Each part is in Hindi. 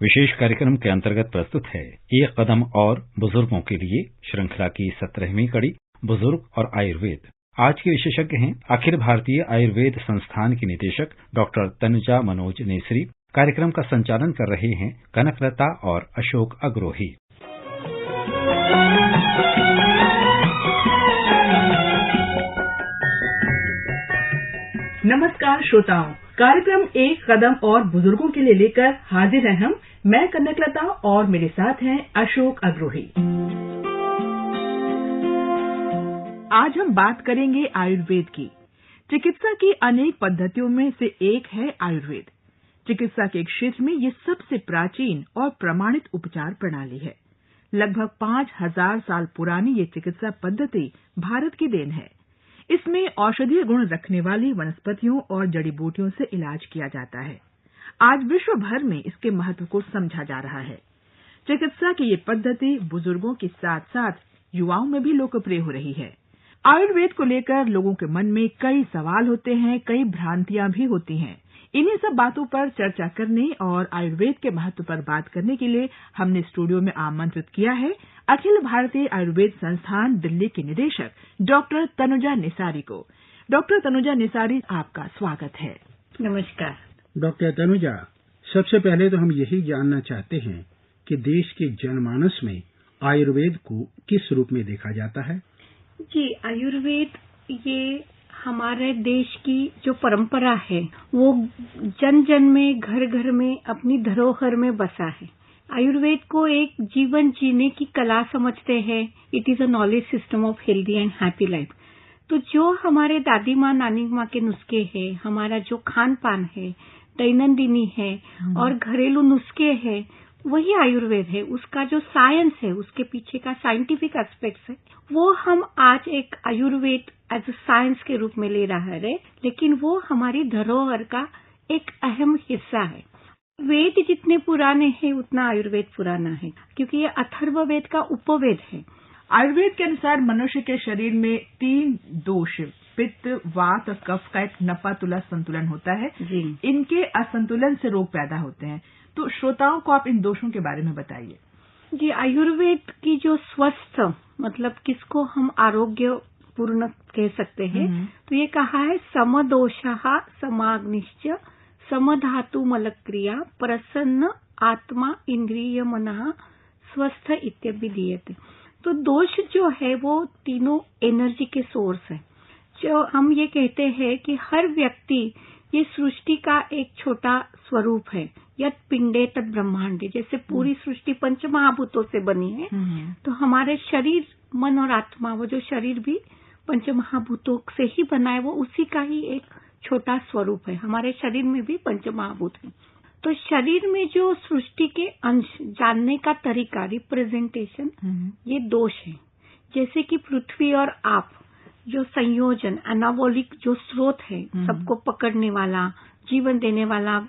विशेष कार्यक्रम के अंतर्गत प्रस्तुत है एक कदम और बुजुर्गों के लिए श्रृंखला की 17वीं कड़ी बुजुर्ग और आयुर्वेद। आज के विशेषज्ञ हैं अखिल भारतीय आयुर्वेद संस्थान की निदेशक डॉक्टर तनुजा मनोज नेसरी। कार्यक्रम का संचालन कर रहे हैं कनकलता और अशोक अग्रोही। नमस्कार श्रोताओं, कार्यक्रम एक कदम और बुजुर्गों के लिए लेकर हाजिर हैं हम। मैं कनकलता और मेरे साथ हैं अशोक अग्रोही। आज हम बात करेंगे आयुर्वेद की। चिकित्सा की अनेक पद्धतियों में से एक है आयुर्वेद। चिकित्सा के क्षेत्र में ये सबसे प्राचीन और प्रमाणित उपचार प्रणाली है। लगभग 5000 साल पुरानी ये चिकित्सा पद्धति भारत की देन है। इसमें औषधीय गुण रखने वाली वनस्पतियों और जड़ी बूटियों से इलाज किया जाता है। आज विश्व भर में इसके महत्व को समझा जा रहा है। चिकित्सा की ये पद्धति बुजुर्गों के साथ साथ युवाओं में भी लोकप्रिय हो रही है। आयुर्वेद को लेकर लोगों के मन में कई सवाल होते हैं, कई भ्रांतियां भी होती हैं। इन्हीं सब बातों पर चर्चा करने और आयुर्वेद के महत्व पर बात करने के लिए हमने स्टूडियो में आमंत्रित किया है अखिल भारतीय आयुर्वेद संस्थान दिल्ली की निदेशक डॉक्टर तनुजा नेसारी को। डॉक्टर तनुजा नेसारी, आपका स्वागत है। नमस्कार डॉक्टर तनुजा, सबसे पहले तो हम यही जानना चाहते हैं कि देश के जनमानस में आयुर्वेद को किस रूप में देखा जाता है? जी, आयुर्वेद ये हमारे देश की जो परंपरा है वो जन जन में, घर घर में, अपनी धरोहर में बसा है। आयुर्वेद को एक जीवन जीने की कला समझते हैं। It is a knowledge system of healthy and happy life. तो जो हमारे दादी माँ, नानी माँ के नुस्खे हैं, हमारा जो खान पान है, दैनंदिनी है और घरेलू नुस्खे हैं, वही आयुर्वेद है। उसका जो साइंस है, उसके पीछे का साइंटिफिक एस्पेक्ट्स है, वो हम आज एक आयुर्वेद एज अ साइंस के रूप में ले रहा है, लेकिन वो हमारी धरोहर का एक अहम हिस्सा है। वेद जितने पुराने हैं उतना आयुर्वेद पुराना है, क्योंकि ये अथर्ववेद का उपवेद है। आयुर्वेद के अनुसार मनुष्य के शरीर में 3 दोष, पित्त, वात और कफ का एक नपा-तुला संतुलन होता है। इनके असंतुलन से रोग पैदा होते हैं। तो श्रोताओं को आप इन दोषों के बारे में बताइए। जी, आयुर्वेद की जो स्वस्थ, मतलब किसको हम आरोग्य पूर्ण कह सकते हैं, तो ये कहा है समदोषः समाग्निश्च समधातु मलक्रिया प्रसन्न आत्मा इंद्रिय मनः स्वस्थ इत्यभिधीयते। तो दोष जो है वो तीनों एनर्जी के सोर्स है। जो हम ये कहते हैं कि हर व्यक्ति ये सृष्टि का एक छोटा स्वरूप है। यत् पिंडे तत् ब्रह्मांडे, जैसे पूरी सृष्टि पंचमहाभूतों से बनी है, तो हमारे शरीर, मन और आत्मा, वो जो शरीर भी पंचमहाभूतों से ही बना है, वो उसी का ही एक छोटा स्वरूप है। हमारे शरीर में भी पंचमहाभूत है। तो शरीर में जो सृष्टि के अंश जानने का तरीका, रिप्रेजेंटेशन, ये दोष है। जैसे कि पृथ्वी और आप, जो संयोजन, एनाबॉलिक जो स्रोत है, सबको पकड़ने वाला, जीवन देने वाला,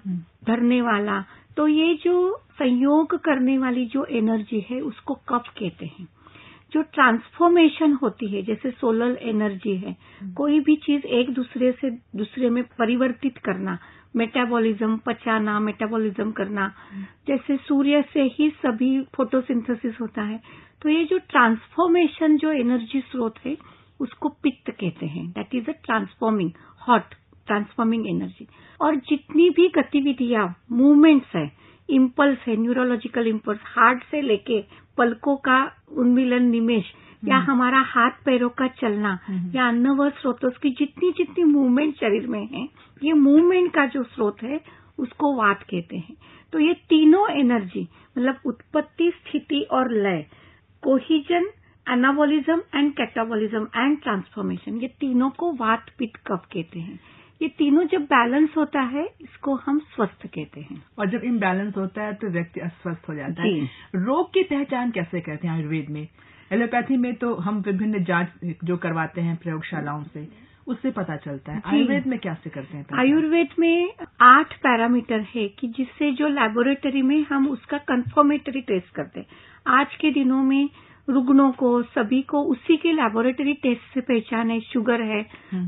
धरने वाला, तो ये जो संयोग करने वाली जो एनर्जी है उसको कफ कहते हैं। जो ट्रांसफॉर्मेशन होती है, जैसे सोलर एनर्जी है, कोई भी चीज एक दूसरे से दूसरे में परिवर्तित करना, मेटाबॉलिज्म, पचाना, मेटाबॉलिज्म करना, जैसे सूर्य से ही सभी फोटोसिंथेसिस होता है। तो ये जो ट्रांसफॉर्मेशन जो एनर्जी स्रोत है उसको पित्त कहते हैं। That is a transforming hot transforming energy. और जितनी भी गतिविधियां, मूवमेंट्स है, इम्पल्स है, न्यूरोलॉजिकल इम्पल्स, हार्ट से लेके पलकों का उन्मीलन निमेश, या हमारा हाथ पैरों का चलना, या अन्नवर स्रोतों की जितनी जितनी मूवमेंट शरीर में है, ये मूवमेंट का जो स्रोत है उसको वात कहते हैं। तो ये तीनों एनर्जी, मतलब उत्पत्ति, स्थिति और लय, cohesion, anabolism and catabolism and transformation, ये तीनों को वात, पित्त, कफ कहते हैं। ये तीनों जब बैलेंस होता है इसको हम स्वस्थ कहते हैं। और जब इम्बैलेंस होता है तो व्यक्ति अस्वस्थ हो जाता है। रोग की पहचान कैसे करते हैं आयुर्वेद में? एलोपैथी में तो हम विभिन्न जांच जो करवाते हैं प्रयोगशालाओं से, उससे पता चलता है। आयुर्वेद में कैसे करते हैं? आयुर्वेद में 8 पैरामीटर है कि जिससे जो लेबोरेटरी में हम उसका कंफर्मेटरी टेस्ट करते हैं। आज के दिनों में रुग्णों को, सभी को उसी के लेबोरेटरी टेस्ट से पहचान है। शुगर है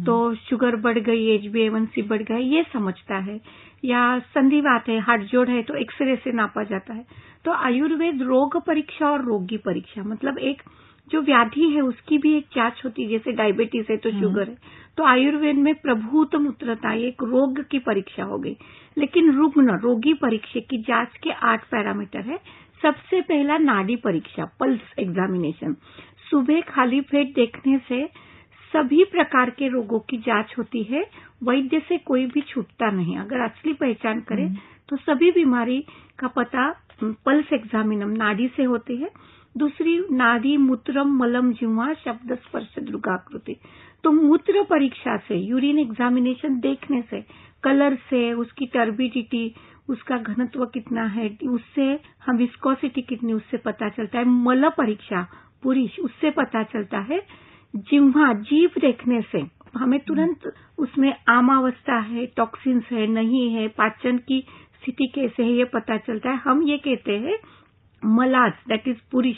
तो शुगर बढ़ गई, HbA1c बढ़ गया, ये समझता है। या संधिवात है, हाथजोड़ है तो एक्सरे से नापा जाता है। तो आयुर्वेद रोग परीक्षा और रोगी परीक्षा, मतलब एक जो व्याधि है उसकी भी एक जांच होती है, जैसे डायबिटीज है तो शुगर है, तो आयुर्वेद में प्रभूत मूत्रता एक रोग की परीक्षा हो गई। लेकिन रुग्ण रोगी परीक्षा की जांच के 8 पैरामीटर है। सबसे पहला नाड़ी परीक्षा, पल्स एग्जामिनेशन। सुबह खाली पेट देखने से सभी प्रकार के रोगों की जांच होती है, वैद्य से कोई भी छूटता नहीं। अगर असली पहचान करें तो सभी बीमारी का पता पल्स एग्जामिनम नाड़ी से होती है। दूसरी नाड़ी मूत्रम मलम जिह्वा शब्द स्पर्श दृगाकृति। तो मूत्र परीक्षा से, यूरिन एग्जामिनेशन देखने से, कलर से, उसकी टर्बिडिटी, उसका घनत्व कितना है, उससे हम विस्कोसिटी कितनी, उससे पता चलता है। मल परीक्षा पुरुष, उससे पता चलता है। जिह्वा, जीभ देखने से हमें तुरंत उसमें आमावस्था है, टॉक्सिन्स है, नहीं है, पाचन की स्थिति कैसे है, ये पता चलता है। हम ये कहते हैं मलाज, दैट इज पुरुष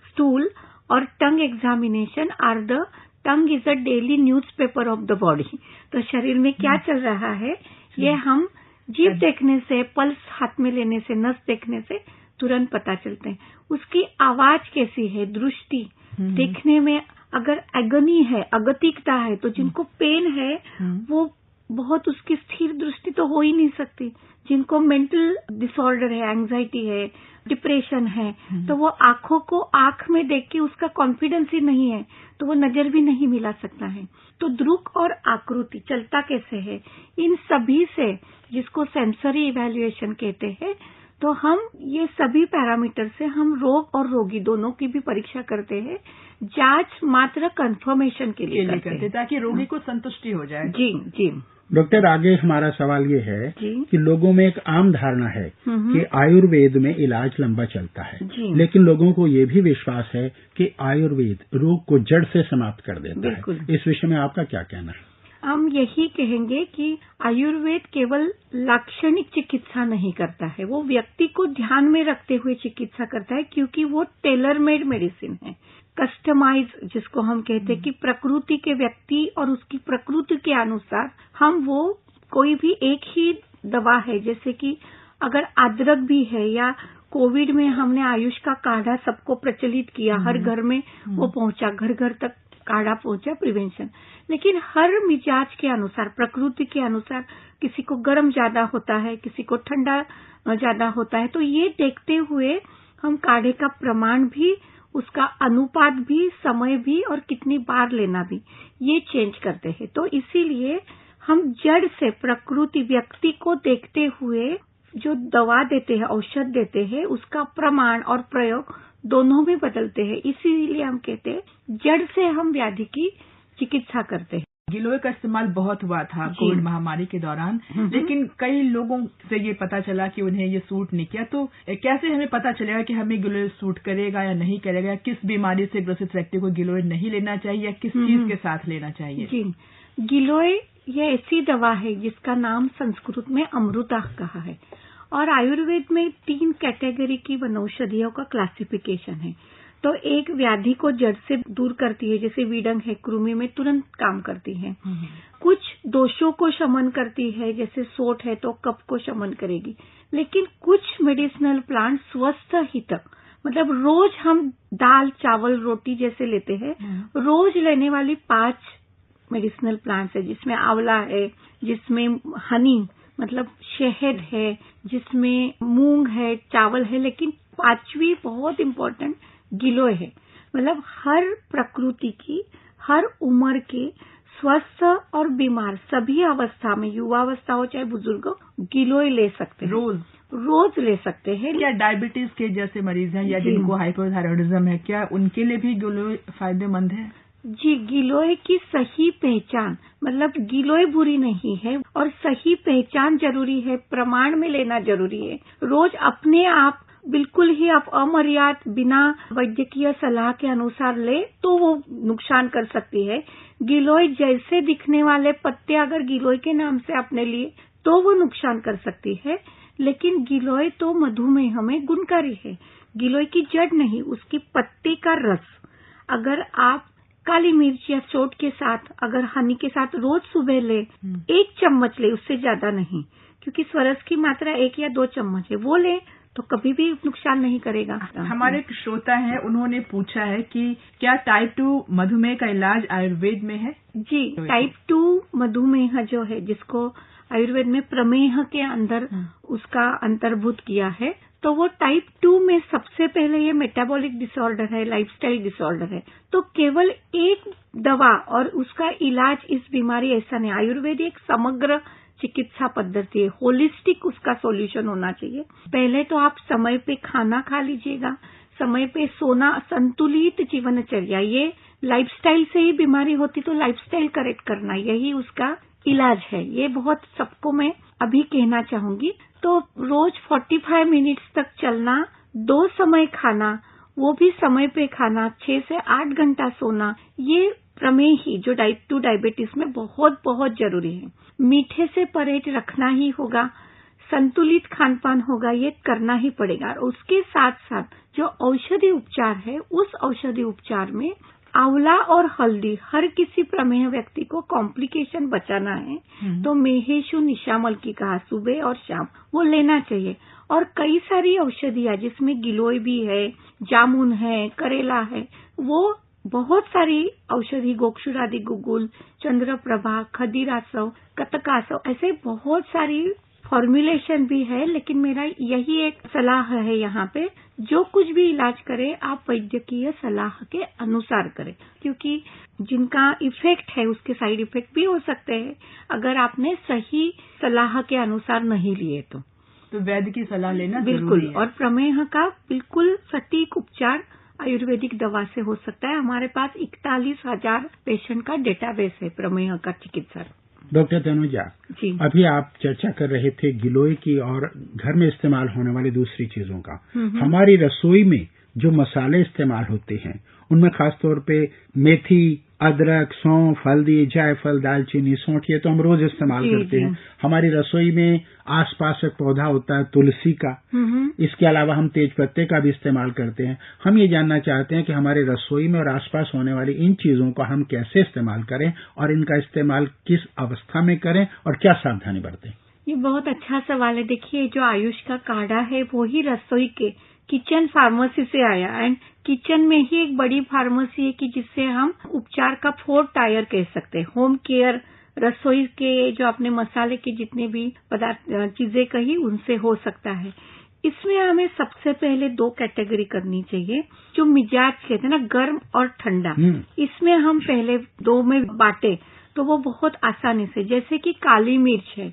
स्टूल। और tongue examination are the tongue is a daily newspaper of the body. तो शरीर में क्या चल रहा है ये हम जीभ देखने से, पल्स हाथ में लेने से, नस देखने से तुरंत पता चलते हैं। उसकी आवाज कैसी है, दृष्टि देखने में, अगर एगनी है, अगतिकता है, तो जिनको पेन है वो बहुत, उसकी स्थिर दृष्टि तो हो ही नहीं सकती। जिनको मेंटल डिसऑर्डर है, एंजाइटी है, डिप्रेशन है, तो वो आंखों को आंख में देख के उसका कॉन्फिडेंस ही नहीं है, तो वो नजर भी नहीं मिला सकता है। तो दृक और आकृति, चलता कैसे है, इन सभी से, जिसको सेंसरी इवैल्यूएशन कहते हैं, तो हम ये सभी पैरामीटर से हम रोग और रोगी दोनों की भी परीक्षा करते हैं। जांच मात्र कंफर्मेशन के लिए करते हैं, ताकि रोगी को संतुष्टि हो जाए। जी जी डॉक्टर, आगे हमारा सवाल ये है कि लोगों में एक आम धारणा है कि आयुर्वेद में इलाज लंबा चलता है, लेकिन लोगों को ये भी विश्वास है कि आयुर्वेद रोग को जड़ से समाप्त कर देता है। इस विषय में आपका क्या कहना है? हम यही कहेंगे कि आयुर्वेद केवल लाक्षणिक चिकित्सा नहीं करता है, वो व्यक्ति को ध्यान में रखते हुए चिकित्सा करता है, क्योंकि वो टेलर मेड मेडिसिन है, कस्टमाइज, जिसको हम कहते हैं कि प्रकृति के व्यक्ति और उसकी प्रकृति के अनुसार हम वो कोई भी एक ही दवा है, जैसे कि अगर अदरक भी है, या कोविड में हमने आयुष का काढ़ा सबको प्रचलित किया, हर घर में वो पहुंचा, घर घर तक काढ़ा पहुंचा, प्रिवेंशन। लेकिन हर मिजाज के अनुसार, प्रकृति के अनुसार, किसी को गर्म ज्यादा होता है, किसी को ठंडा ज्यादा होता है, तो ये देखते हुए हम काढ़े का प्रमाण भी, उसका अनुपात भी, समय भी और कितनी बार लेना भी, ये चेंज करते हैं। तो इसीलिए हम जड़ से प्रकृति व्यक्ति को देखते हुए जो दवा देते हैं, औषध देते हैं, उसका प्रमाण और प्रयोग दोनों में बदलते हैं। इसीलिए हम कहते हैं जड़ से हम व्याधि की चिकित्सा करते हैं। गिलोय का इस्तेमाल बहुत हुआ था कोविड महामारी के दौरान, लेकिन कई लोगों से ये पता चला कि उन्हें ये सूट नहीं किया। तो कैसे हमें पता चलेगा कि हमें गिलोय सूट करेगा या नहीं करेगा? किस बीमारी से ग्रसित व्यक्ति को गिलोय नहीं लेना चाहिए या किस चीज के साथ लेना चाहिए? जी, गिलोय ये ऐसी दवा है जिसका नाम संस्कृत में अमृता कहा है, और आयुर्वेद में 3 कैटेगरी की वनौषधियों का क्लासिफिकेशन है। तो एक व्याधि को जड़ से दूर करती है, जैसे वीडंग है, कृमि में तुरंत काम करती है। कुछ दोषों को शमन करती है, जैसे सोट है तो कफ को शमन करेगी। लेकिन कुछ मेडिसिनल प्लांट स्वस्थ हितक, मतलब रोज हम दाल चावल रोटी जैसे लेते हैं, रोज लेने वाली 5 मेडिसिनल प्लांट्स है, जिसमें आंवला है, जिसमें हनी मतलब शहद है, जिसमें मूंग है, चावल है, लेकिन 5वीं बहुत इम्पोर्टेंट गिलोय है। मतलब हर प्रकृति की, हर उम्र के, स्वस्थ और बीमार सभी अवस्था में, युवावस्था हो चाहे बुजुर्ग हो, गिलोय ले सकते हैं, रोज ले सकते हैं। क्या डायबिटीज के जैसे मरीज हैं या जिनको हाइपोथायराइडिज्म है, क्या उनके लिए भी गिलोय फायदेमंद है? जी, गिलोय की सही पहचान, मतलब गिलोय बुरी नहीं है और सही पहचान जरूरी है, प्रमाण में लेना जरूरी है। रोज अपने आप बिल्कुल ही आप अमर्याद बिना वैद्यकीय सलाह के अनुसार ले तो वो नुकसान कर सकती है। गिलोय जैसे दिखने वाले पत्ते अगर गिलोय के नाम से आपने लिए तो वो नुकसान कर सकती है, लेकिन गिलोय तो मधुमेह में गुणकारी है। गिलोय की जड़ नहीं, उसकी पत्ती का रस अगर आप काली मिर्च या सोट के साथ, अगर हनी के साथ रोज सुबह ले, 1 चम्मच ले, उससे ज्यादा नहीं, क्योंकि स्वरस की मात्रा 1 या 2 चम्मच है, वो लें तो कभी भी नुकसान नहीं करेगा। हमारे एक श्रोता है, उन्होंने पूछा है कि क्या टाइप 2 मधुमेह का इलाज आयुर्वेद में है? जी, टाइप 2 मधुमेह जो है, जिसको आयुर्वेद में प्रमेह के अंदर उसका अंतर्भूत किया है, तो वो टाइप 2 में सबसे पहले ये मेटाबॉलिक डिसऑर्डर है, लाइफस्टाइल डिसऑर्डर है। तो केवल एक दवा और उसका इलाज इस बीमारी ऐसा नहीं। आयुर्वेद एक समग्र चिकित्सा पद्धति है, होलिस्टिक उसका सॉल्यूशन होना चाहिए। पहले तो आप समय पे खाना खा लीजिएगा, समय पे सोना, संतुलित जीवनचर्या, ये लाइफस्टाइल से ही बीमारी होती तो लाइफस्टाइल करेक्ट करना, यही उसका इलाज है। ये बहुत सबको मैं अभी कहना चाहूंगी। तो रोज 45 मिनट्स तक चलना, 2 समय खाना, वो भी समय पे खाना, 6 से 8 घंटा सोना, ये प्रमेह ही जो टाइप 2 डायबिटीज में बहुत बहुत जरूरी है। मीठे से परहेज रखना ही होगा, संतुलित खान पान होगा, ये करना ही पड़ेगा। और उसके साथ साथ जो औषधि उपचार है, उस औषधि उपचार में आंवला और हल्दी, हर किसी प्रमेह व्यक्ति को कॉम्प्लिकेशन बचाना है तो मेहेशु निशामल की कहा सुबह और शाम वो लेना चाहिए। और कई सारी औषधियां जिसमें गिलोय भी है, जामुन है, करेला है, वो बहुत सारी औषधि, गोक्षुरादि गुगुल, चंद्रप्रभा, खदीरासव, कतकासव, ऐसे बहुत सारी फॉर्मुलेशन भी है। लेकिन मेरा यही एक सलाह है यहाँ पे, जो कुछ भी इलाज करें आप वैद्यकीय सलाह के अनुसार करें, क्योंकि जिनका इफेक्ट है उसके साइड इफेक्ट भी हो सकते हैं अगर आपने सही सलाह के अनुसार नहीं लिए तो वैद्य की सलाह लेना बिल्कुल। और प्रमेह का बिल्कुल सटीक उपचार आयुर्वेदिक दवा से हो सकता है। हमारे पास 41,000 पेशेंट का डेटाबेस है प्रमेह का चिकित्सा। डॉक्टर तनुजा जी, अभी आप चर्चा कर रहे थे गिलोय की और घर में इस्तेमाल होने वाली दूसरी चीजों का। हमारी रसोई में जो मसाले इस्तेमाल होते हैं उनमें खासतौर पे मेथी, अदरक, सौंफ, हल्दी, जायफल, दालचीनी, सौंठ, ये तो हम रोज इस्तेमाल करते हैं। हमारी रसोई में आसपास एक पौधा होता है तुलसी का, इसके अलावा हम तेज पत्ते का भी इस्तेमाल करते हैं। हम ये जानना चाहते हैं कि हमारे रसोई में और आसपास होने वाली इन चीजों को हम कैसे इस्तेमाल करें और इनका इस्तेमाल किस अवस्था में करें और क्या सावधानी बरतें। ये बहुत अच्छा सवाल है। देखिए, जो आयुष का काढ़ा है वो ही रसोई के किचन फार्मेसी से आया, एंड किचन में ही एक बड़ी फार्मेसी है कि जिससे हम उपचार का 4 टायर कह सकते हैं। होम केयर, रसोई के जो अपने मसाले के जितने भी पदार्थ चीजें कही उनसे हो सकता है। इसमें हमें सबसे पहले 2 कैटेगरी करनी चाहिए, जो मिजाज कहते हैं ना, गर्म और ठंडा। इसमें हम पहले 2 में बांटे तो वो बहुत आसानी से, जैसे कि काली मिर्च है,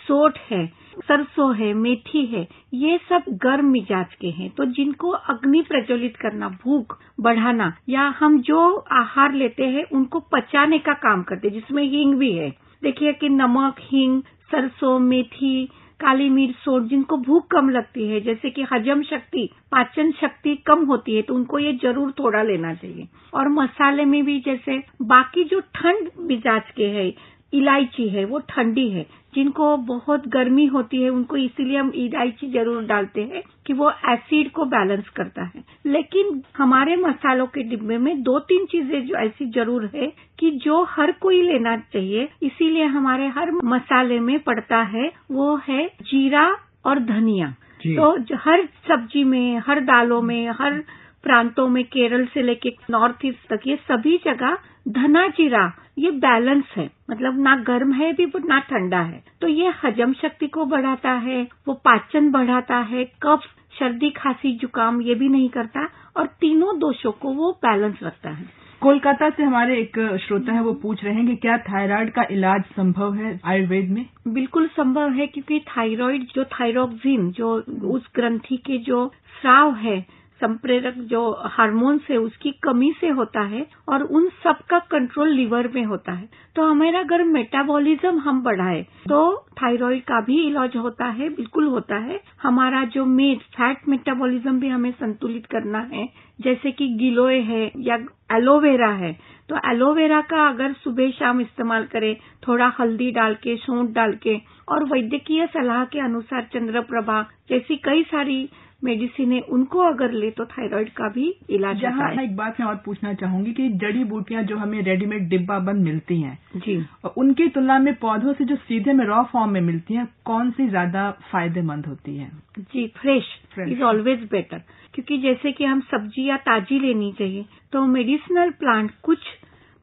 सोंठ है, सरसों है, मेथी है, ये सब गर्म मिजाज के हैं। तो जिनको अग्नि प्रज्वलित करना, भूख बढ़ाना, या हम जो आहार लेते हैं उनको पचाने का काम करते हैं, जिसमें हींग भी है। देखिए कि नमक, हींग, सरसों, मेथी, काली मिर्च, सोंठ, जिनको भूख कम लगती है, जैसे कि हजम शक्ति, पाचन शक्ति कम होती है, तो उनको ये जरूर थोड़ा लेना चाहिए। और मसाले में भी जैसे बाकी जो ठंड मिजाज के है, इलायची है वो ठंडी है, जिनको बहुत गर्मी होती है उनको इसीलिए हम इलायची जरूर डालते हैं कि वो एसिड को बैलेंस करता है। लेकिन हमारे मसालों के डिब्बे में 2-3 चीजें जो ऐसी जरूर है कि जो हर कोई लेना चाहिए, इसीलिए हमारे हर मसाले में पड़ता है, वो है जीरा और धनिया। तो हर सब्जी में, हर दालों में, हर प्रांतों में, केरल से लेके नॉर्थ ईस्ट तक, ये सभी जगह धना जीरा ये बैलेंस है, मतलब ना गर्म है भी ना ठंडा है। तो ये हजम शक्ति को बढ़ाता है, वो पाचन बढ़ाता है, कफ, सर्दी, खांसी, जुकाम ये भी नहीं करता, और तीनों दोषों को वो बैलेंस रखता है। कोलकाता से हमारे एक श्रोता है, वो पूछ रहे हैं कि क्या थायराइड का इलाज संभव है आयुर्वेद में? बिल्कुल संभव है, क्योंकि थायराइड जो थायरोक्सिन, जो उस ग्रंथि के जो स्राव है, संप्रेरक जो हार्मोन्स है, उसकी कमी से होता है, और उन सब का कंट्रोल लिवर में होता है। तो हमारा अगर मेटाबॉलिज्म हम बढ़ाए तो थायराइड का भी इलाज होता है, बिल्कुल होता है। हमारा जो फैट मेटाबॉलिज्म भी हमें संतुलित करना है, जैसे कि गिलोय है या एलोवेरा है, तो एलोवेरा का अगर सुबह शाम इस्तेमाल करें, थोड़ा हल्दी डाल के, सौंठ डाल के, और वैद्यकीय सलाह के अनुसार चंद्रप्रभा जैसी कई सारी मेडिसिन है उनको अगर ले तो थायराइड का भी इलाज होता है। एक बात मैं और पूछना चाहूंगी कि जड़ी बूटियां जो हमें रेडीमेड डिब्बा बंद मिलती हैं जी, और उनकी तुलना में पौधों से जो सीधे में रॉ फॉर्म में मिलती हैं, कौन सी ज्यादा फायदेमंद होती है? जी, फ्रेश इज ऑलवेज बेटर, क्योंकि जैसे कि हम सब्जी या ताजी लेनी चाहिए, तो मेडिसिनल प्लांट, कुछ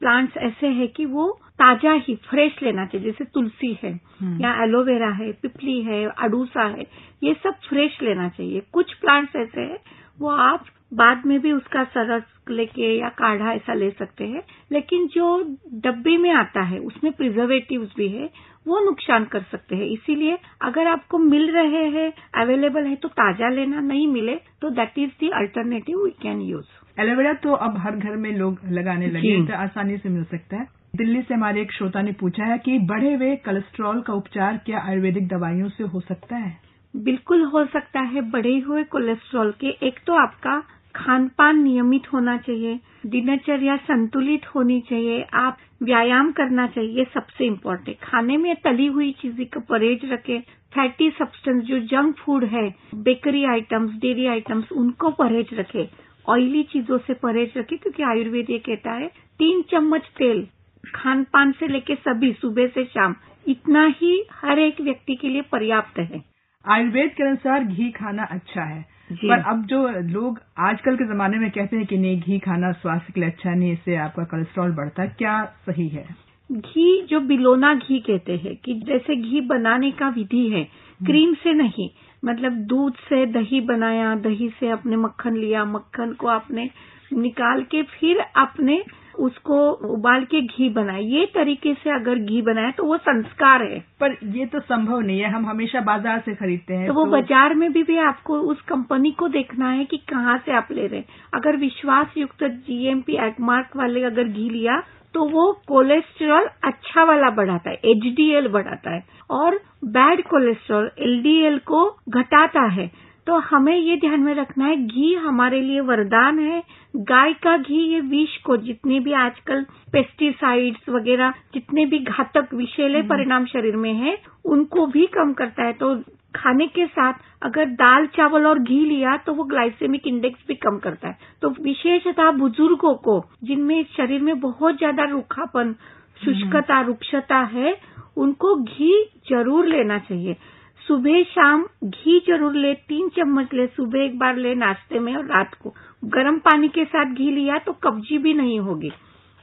प्लांट्स ऐसे हैं कि वो ताजा ही फ्रेश लेना चाहिए, जैसे तुलसी है या एलोवेरा है, पिपली है, अडूसा है, ये सब फ्रेश लेना चाहिए। कुछ प्लांट्स ऐसे हैं वो आप बाद में भी उसका सरस लेके या काढ़ा ऐसा ले सकते हैं, लेकिन जो डब्बे में आता है उसमें प्रिजर्वेटिव्स भी है, वो नुकसान कर सकते हैं। इसीलिए अगर आपको मिल रहे हैं, अवेलेबल है, तो ताजा लेना, नहीं मिले तो that is the alternative we can use. Aloe vera तो अब हर घर में लोग लगाने लगे, तो आसानी से मिल सकता है। दिल्ली से हमारे एक श्रोता ने पूछा है कि बढ़े हुए कोलेस्ट्रॉल का उपचार क्या आयुर्वेदिक दवाइयों से हो सकता है? बिल्कुल हो सकता है। बढ़े हुए कोलेस्ट्रॉल के, एक तो आपका खान पान नियमित होना चाहिए, दिनचर्या संतुलित होनी चाहिए, आप व्यायाम करना चाहिए, ये सबसे इम्पोर्टेंट। खाने में तली हुई चीजें का परहेज रखें, फैटी सब्सटेंस जो जंक फूड है, बेकरी आइटम्स, डेयरी आइटम्स, उनको परहेज रखें, ऑयली चीजों से परहेज रखें, क्योंकि आयुर्वेद ये कहता है 3 चम्मच तेल खान पान से लेके सभी सुबह से शाम, इतना ही हर एक व्यक्ति के लिए पर्याप्त है। आयुर्वेद के अनुसार घी खाना अच्छा है, पर अब जो लोग आजकल के जमाने में कहते हैं कि नहीं, घी खाना स्वास्थ्य के लिए अच्छा नहीं, इससे आपका कोलेस्ट्रॉल बढ़ता है, क्या सही है? घी जो बिलोना घी कहते हैं, कि जैसे घी बनाने का विधि है, क्रीम से नहीं, मतलब दूध से दही बनाया, दही से आपने मक्खन लिया, मक्खन को आपने निकाल के फिर आपने उसको उबाल के घी बनाया, ये तरीके से अगर घी बनाया तो वो संस्कार है। पर ये तो संभव नहीं है, हम हमेशा बाजार से खरीदते हैं, तो वो बाजार में भी आपको उस कंपनी को देखना है कि कहाँ से आप ले रहे हैं। अगर विश्वास युक्त GMP एगमार्क वाले अगर घी लिया तो वो कोलेस्ट्रॉल अच्छा वाला बढ़ाता है, HDL बढ़ाता है, और बैड कोलेस्ट्रॉल LDL को घटाता है। तो हमें ये ध्यान में रखना है, घी हमारे लिए वरदान है। गाय का घी ये विष को, जितने भी आजकल पेस्टिसाइड्स वगैरह, जितने भी घातक विषैले परिणाम शरीर में है, उनको भी कम करता है। तो खाने के साथ अगर दाल चावल और घी लिया तो वो ग्लाइसेमिक इंडेक्स भी कम करता है। तो विशेषतः बुजुर्गों को, जिनमें शरीर में बहुत ज्यादा रूखापन, शुष्कता, रुक्षता है, उनको घी जरूर लेना चाहिए। सुबह शाम घी जरूर ले, 3 चम्मच ले, सुबह एक बार ले नाश्ते में, और रात को गर्म पानी के साथ घी लिया तो कब्जी भी नहीं होगी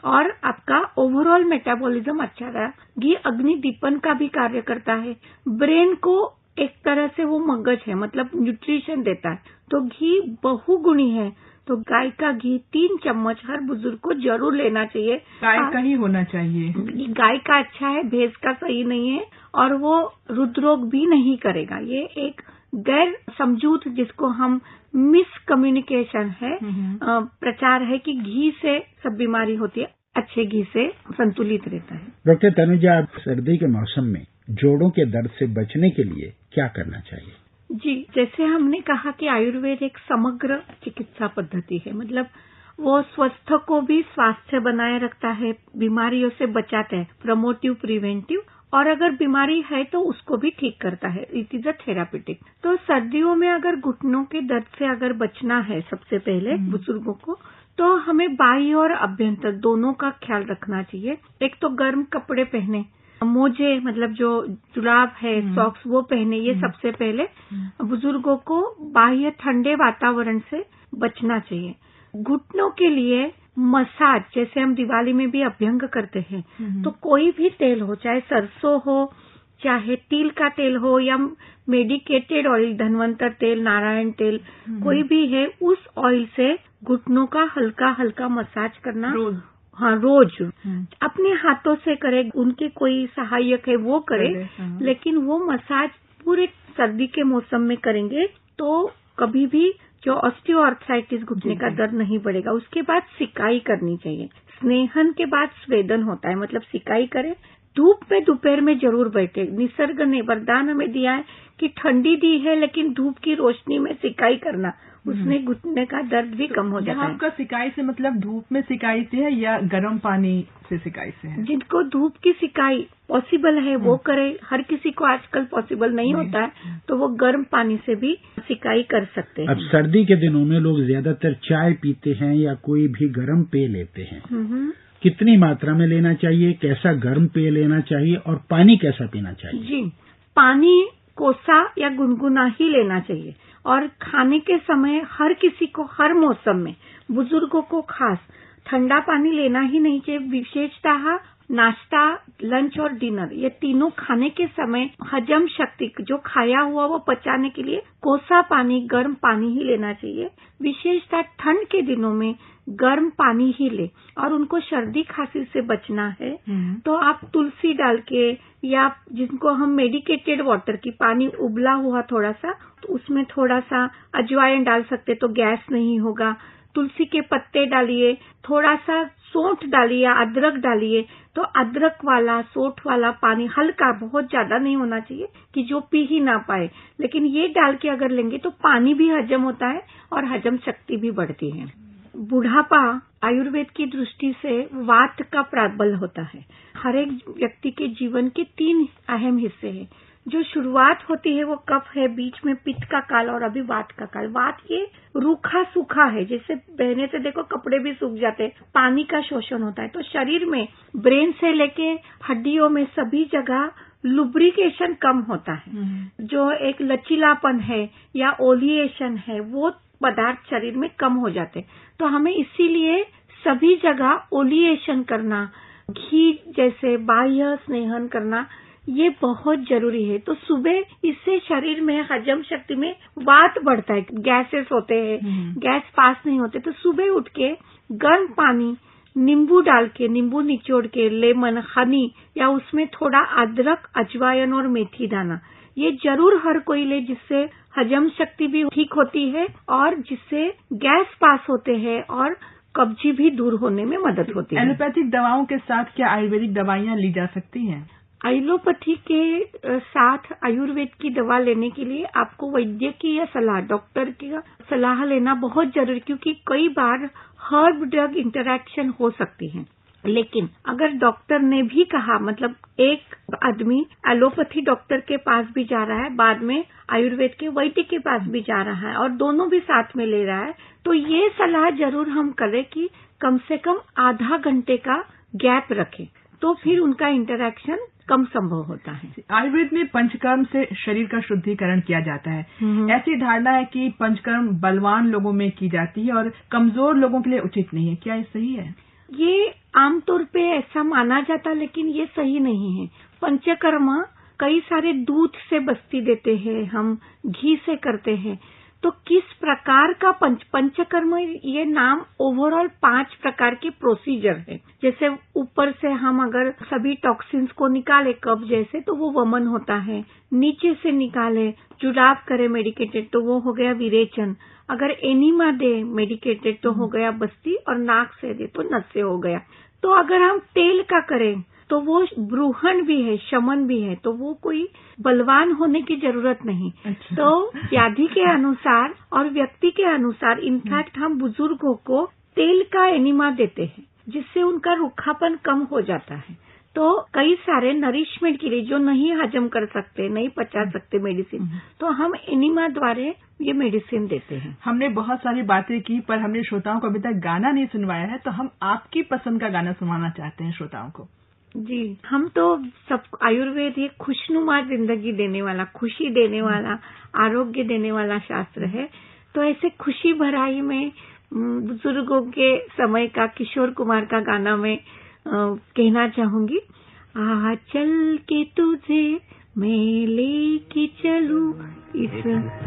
और आपका ओवरऑल मेटाबॉलिज्म अच्छा रहा। घी अग्नि दीपन का भी कार्य करता है, ब्रेन को एक तरह से वो मगज है, मतलब न्यूट्रिशन देता है। तो घी बहुगुणी है, तो गाय का घी 3 चम्मच हर बुजुर्ग को जरूर लेना चाहिए। गाय का ही होना चाहिए। गाय का अच्छा है, भैंस का सही नहीं है, और वो हृदरोग भी नहीं करेगा। ये एक गैर समझूत, जिसको हम मिसकम्युनिकेशन है, प्रचार है कि घी से सब बीमारी होती है, अच्छे घी से संतुलित रहता है। डॉक्टर तनुजा, आप सर्दी के मौसम में जोड़ों के दर्द से बचने के लिए क्या करना चाहिए? जी, जैसे हमने कहा कि आयुर्वेद एक समग्र चिकित्सा पद्धति है, मतलब वो स्वस्थ को भी स्वास्थ्य बनाए रखता है, बीमारियों से बचाता है, प्रमोटिव, प्रिवेंटिव, और अगर बीमारी है तो उसको भी ठीक करता है। It is a therapeutic. तो सर्दियों में अगर घुटनों के दर्द से अगर बचना है सबसे पहले बुजुर्गों को, तो हमें बाह्य और अभ्यंतर दोनों का ख्याल रखना चाहिए। एक तो गर्म कपड़े पहने, मोजे, मतलब जो जुराब है, सॉक्स, वो पहने। ये सबसे पहले बुजुर्गों को बाह्य ठंडे वातावरण से बचना चाहिए। घुटनों के लिए मसाज, जैसे हम दिवाली में भी अभ्यंग करते हैं, तो कोई भी तेल हो, चाहे सरसों हो, चाहे तिल का तेल हो, या मेडिकेटेड ऑयल, धनवंतर तेल, नारायण तेल, कोई भी है, उस ऑयल से घुटनों का हल्का हल्का मसाज करना रोज अपने हाथों से करे, उनके कोई सहायक है वो करे, लेकिन वो मसाज पूरे सर्दी के मौसम में करेंगे तो कभी भी जो ऑस्टियोआर्थराइटिस, घुटने का दर्द नहीं बढ़ेगा। उसके बाद सिकाई करनी चाहिए। स्नेहन के बाद स्वेदन होता है, मतलब सिकाई करें। धूप में दोपहर में जरूर बैठे। निसर्ग ने वरदान हमें दिया है कि ठंडी दी है, लेकिन धूप की रोशनी में सिकाई करना उसमें घुटने का दर्द भी कम हो जाता है। आपका सिकाई से मतलब धूप में सिकाई से है या गर्म पानी से सिकाई से है? जिनको धूप की सिकाई पॉसिबल है वो करे, हर किसी को आजकल पॉसिबल नहीं होता है, तो वो गर्म पानी से भी सिकाई कर सकते हैं। अब सर्दी के दिनों में लोग ज्यादातर चाय पीते हैं या कोई भी गर्म पेय लेते हैं। कितनी मात्रा में लेना चाहिए, कैसा गर्म पेय लेना चाहिए और पानी कैसा पीना चाहिए? जी, पानी कोसा या गुनगुना ही लेना चाहिए और खाने के समय हर किसी को हर मौसम में, बुजुर्गों को खास, ठंडा पानी लेना ही नहीं चाहिए। विशेषतः नाश्ता, लंच और डिनर, ये तीनों खाने के समय हजम शक्ति, जो खाया हुआ वो पचाने के लिए कोसा पानी, गर्म पानी ही लेना चाहिए। विशेषतः ठंड के दिनों में गर्म पानी ही ले और उनको सर्दी खांसी से बचना है तो आप तुलसी डाल के या जिनको हम मेडिकेटेड वाटर की पानी उबला हुआ थोड़ा सा, तो उसमें थोड़ा सा अजवाइन डाल सकते तो गैस नहीं होगा। तुलसी के पत्ते डालिए, थोड़ा सा सौंठ डालिए या अदरक डालिए, तो अदरक वाला सौंठ वाला पानी हल्का, बहुत ज्यादा नहीं होना चाहिए कि जो पी ही ना पाए, लेकिन ये डाल के अगर लेंगे तो पानी भी हजम होता है और हजम शक्ति भी बढ़ती है। बुढ़ापा आयुर्वेद की दृष्टि से वात का प्रबल होता है। हर एक व्यक्ति के जीवन के 3 अहम हिस्से हैं। जो शुरुआत होती है वो कफ है, बीच में पित्त का काल और अभी वात का काल। वात ये रूखा सूखा है, जैसे बहने से देखो कपड़े भी सूख जाते हैं, पानी का शोषण होता है। तो शरीर में ब्रेन से लेके हड्डियों में सभी जगह लुब्रिकेशन कम होता है। जो एक लचीलापन है या ओलिएशन है वो पदार्थ शरीर में कम हो जाते। तो हमें इसीलिए सभी जगह ओलिएशन करना, घी जैसे बाह्य स्नेहन करना, ये बहुत जरूरी है। तो सुबह इससे शरीर में हजम शक्ति में वात बढ़ता है, गैसेस होते हैं, गैस पास नहीं होते। तो सुबह उठ के गर्म पानी, नींबू डाल के, नींबू निचोड़ के, लेमन, हनी या उसमें थोड़ा अदरक, अजवाइन और मेथी दाना, ये जरूर हर कोई ले, जिससे हजम शक्ति भी ठीक होती है और जिससे गैस पास होते हैं और कब्जी भी दूर होने में मदद होती है। एलोपैथिक दवाओं के साथ क्या आयुर्वेदिक दवाइयाँ ली जा सकती हैं? एलोपैथी के साथ आयुर्वेद की दवा लेने के लिए आपको वैद्यकीय सलाह, डॉक्टर की सलाह लेना बहुत जरूरी, क्योंकि कई बार हर्ब ड्रग इंटरैक्शन हो सकती है। लेकिन अगर डॉक्टर ने भी कहा, मतलब एक आदमी एलोपैथी डॉक्टर के पास भी जा रहा है, बाद में आयुर्वेद के वैद्य के पास भी जा रहा है और दोनों भी साथ में ले रहा है, तो ये सलाह जरूर हम करें कि कम से कम आधा घंटे का गैप रखें, तो फिर उनका इंटरैक्शन कम संभव होता है। आयुर्वेद में पंचकर्म से शरीर का शुद्धिकरण किया जाता है। ऐसी धारणा है कि पंचकर्म बलवान लोगों में की जाती है और कमजोर लोगों के लिए उचित नहीं है, क्या ये सही है? ये आमतौर पे ऐसा माना जाता, लेकिन ये सही नहीं है। पंचकर्म कई सारे दूध से बस्ती देते हैं, हम घी से करते हैं, तो किस प्रकार का पंचकर्म, ये नाम ओवरऑल 5 प्रकार के प्रोसीजर है। जैसे ऊपर से हम अगर सभी टॉक्सिन्स को निकाले कफ जैसे, तो वो वमन होता है। नीचे से निकाले, जुलाब करे मेडिकेटेड, तो वो हो गया विरेचन। अगर एनिमा दे मेडिकेटेड तो हो गया बस्ती, और नाक से दे तो नस्य हो गया। तो अगर हम तेल का करें तो वो ब्रूहण भी है, शमन भी है, तो वो कोई बलवान होने की जरूरत नहीं। अच्छा। तो व्याधि के अनुसार और व्यक्ति के अनुसार इनफैक्ट हम बुजुर्गों को तेल का एनिमा देते हैं, जिससे उनका रूखापन कम हो जाता है। तो कई सारे नरिशमेंट के लिए जो नहीं हजम कर सकते, नहीं पचा सकते मेडिसिन, तो हम एनिमा द्वारा ये मेडिसिन देते हैं। हमने बहुत सारी बातें की, पर हमने श्रोताओं को अभी तक गाना नहीं सुनवाया है, तो हम आपकी पसंद का गाना सुनाना चाहते हैं श्रोताओं को। जी, हम तो सब आयुर्वेद ये खुशनुमा जिंदगी देने वाला, खुशी देने वाला, आरोग्य देने वाला शास्त्र है। तो ऐसे खुशी भराई में बुजुर्गों के समय का किशोर कुमार का गाना मैं कहना चाहूंगी। आ चल के तुझे मैं लेके चलूं इस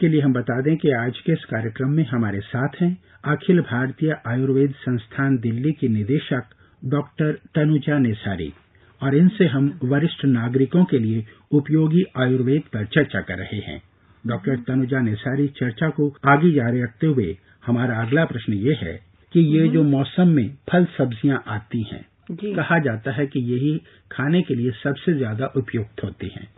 के लिए हम बता दें कि आज के इस कार्यक्रम में हमारे साथ हैं अखिल भारतीय आयुर्वेद संस्थान दिल्ली की निदेशक डॉक्टर तनुजा नेसारी, और इनसे हम वरिष्ठ नागरिकों के लिए उपयोगी आयुर्वेद पर चर्चा कर रहे हैं। डॉक्टर तनुजा नेसारी, चर्चा को आगे जारी रखते हुए हमारा अगला प्रश्न ये है कि ये जो मौसम में फल सब्जियां आती हैं, कहा जाता है कि यही खाने के लिए सबसे ज्यादा उपयुक्त होती हैं।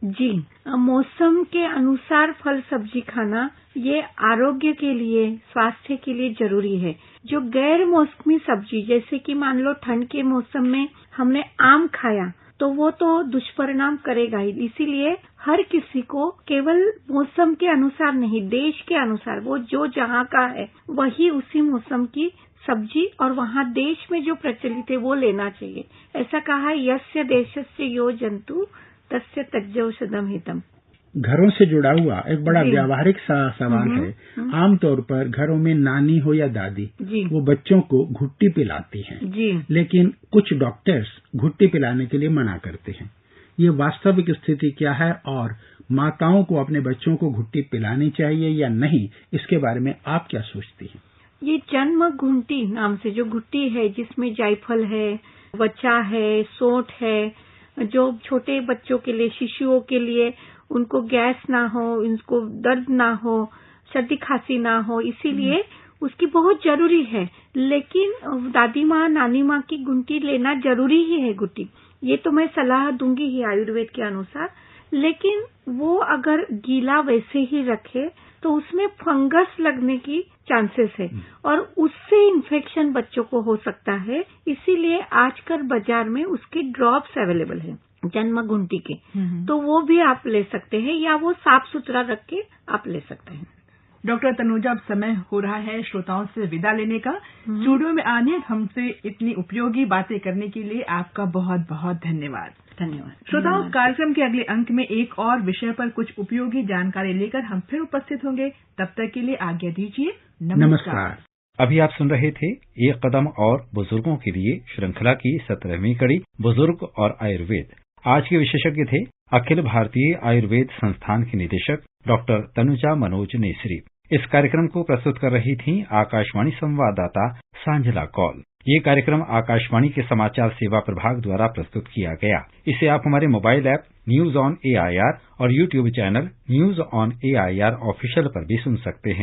जी, मौसम के अनुसार फल सब्जी खाना ये आरोग्य के लिए, स्वास्थ्य के लिए जरूरी है। जो गैर मौसमी सब्जी, जैसे कि मान लो ठंड के मौसम में हमने आम खाया तो वो तो दुष्परिणाम करेगा ही। इसीलिए हर किसी को केवल मौसम के अनुसार नहीं, देश के अनुसार, वो जो जहाँ का है वही उसी मौसम की सब्जी और वहाँ देश में जो प्रचलित है वो लेना चाहिए। ऐसा कहा है, यस्य देशस्य यो जंतु तस्य तज्जौषधम हितम। घरों से जुड़ा हुआ एक बड़ा व्यावहारिक सवाल है। आमतौर पर घरों में नानी हो या दादी, वो बच्चों को घुट्टी पिलाती हैं, लेकिन कुछ डॉक्टर्स घुट्टी पिलाने के लिए मना करते हैं। ये वास्तविक स्थिति क्या है और माताओं को अपने बच्चों को घुट्टी पिलानी चाहिए या नहीं, इसके बारे में आप क्या सोचती हैं? ये जन्म घुंटी नाम से जो घुट्टी है, जिसमें जायफल है, वचा है, सोंठ है, जो छोटे बच्चों के लिए, शिशुओं के लिए, उनको गैस ना हो, इनको दर्द ना हो, सर्दी खांसी ना हो, इसीलिए उसकी बहुत जरूरी है। लेकिन दादी माँ, नानी माँ की घुंटी लेना जरूरी ही है। घुट्टी ये तो मैं सलाह दूंगी ही आयुर्वेद के अनुसार, लेकिन वो अगर गीला वैसे ही रखे तो उसमें फंगस लगने की चांसेस है और उससे इन्फेक्शन बच्चों को हो सकता है। इसीलिए आजकल बाजार में उसके ड्रॉप्स अवेलेबल है जन्म घुंटी के, तो वो भी आप ले सकते हैं या वो साफ सुथरा रख के आप ले सकते हैं। डॉक्टर तनुजा, अब समय हो रहा है श्रोताओं से विदा लेने का। स्टूडियो में आने हमसे इतनी उपयोगी बातें करने के लिए आपका बहुत बहुत धन्यवाद। श्रोताओं, कार्यक्रम के अगले अंक में एक और विषय पर कुछ उपयोगी जानकारी लेकर हम फिर उपस्थित होंगे। तब तक के लिए आज्ञा दीजिए। नमस्कार। अभी आप सुन रहे थे एक कदम और बुजुर्गों के लिए श्रृंखला की 17वीं कड़ी बुजुर्ग और आयुर्वेद। आज के विशेषज्ञ थे अखिल भारतीय आयुर्वेद संस्थान की निदेशक डॉक्टर तनुजा मनोज नेसरी। इस कार्यक्रम को प्रस्तुत कर रही थीं आकाशवाणी संवाददाता सांझला कौल। ये कार्यक्रम आकाशवाणी के समाचार सेवा प्रभाग द्वारा प्रस्तुत किया गया। इसे आप हमारे mobile app news on AIR और YouTube channel news on AIR official पर भी सुन सकते हैं।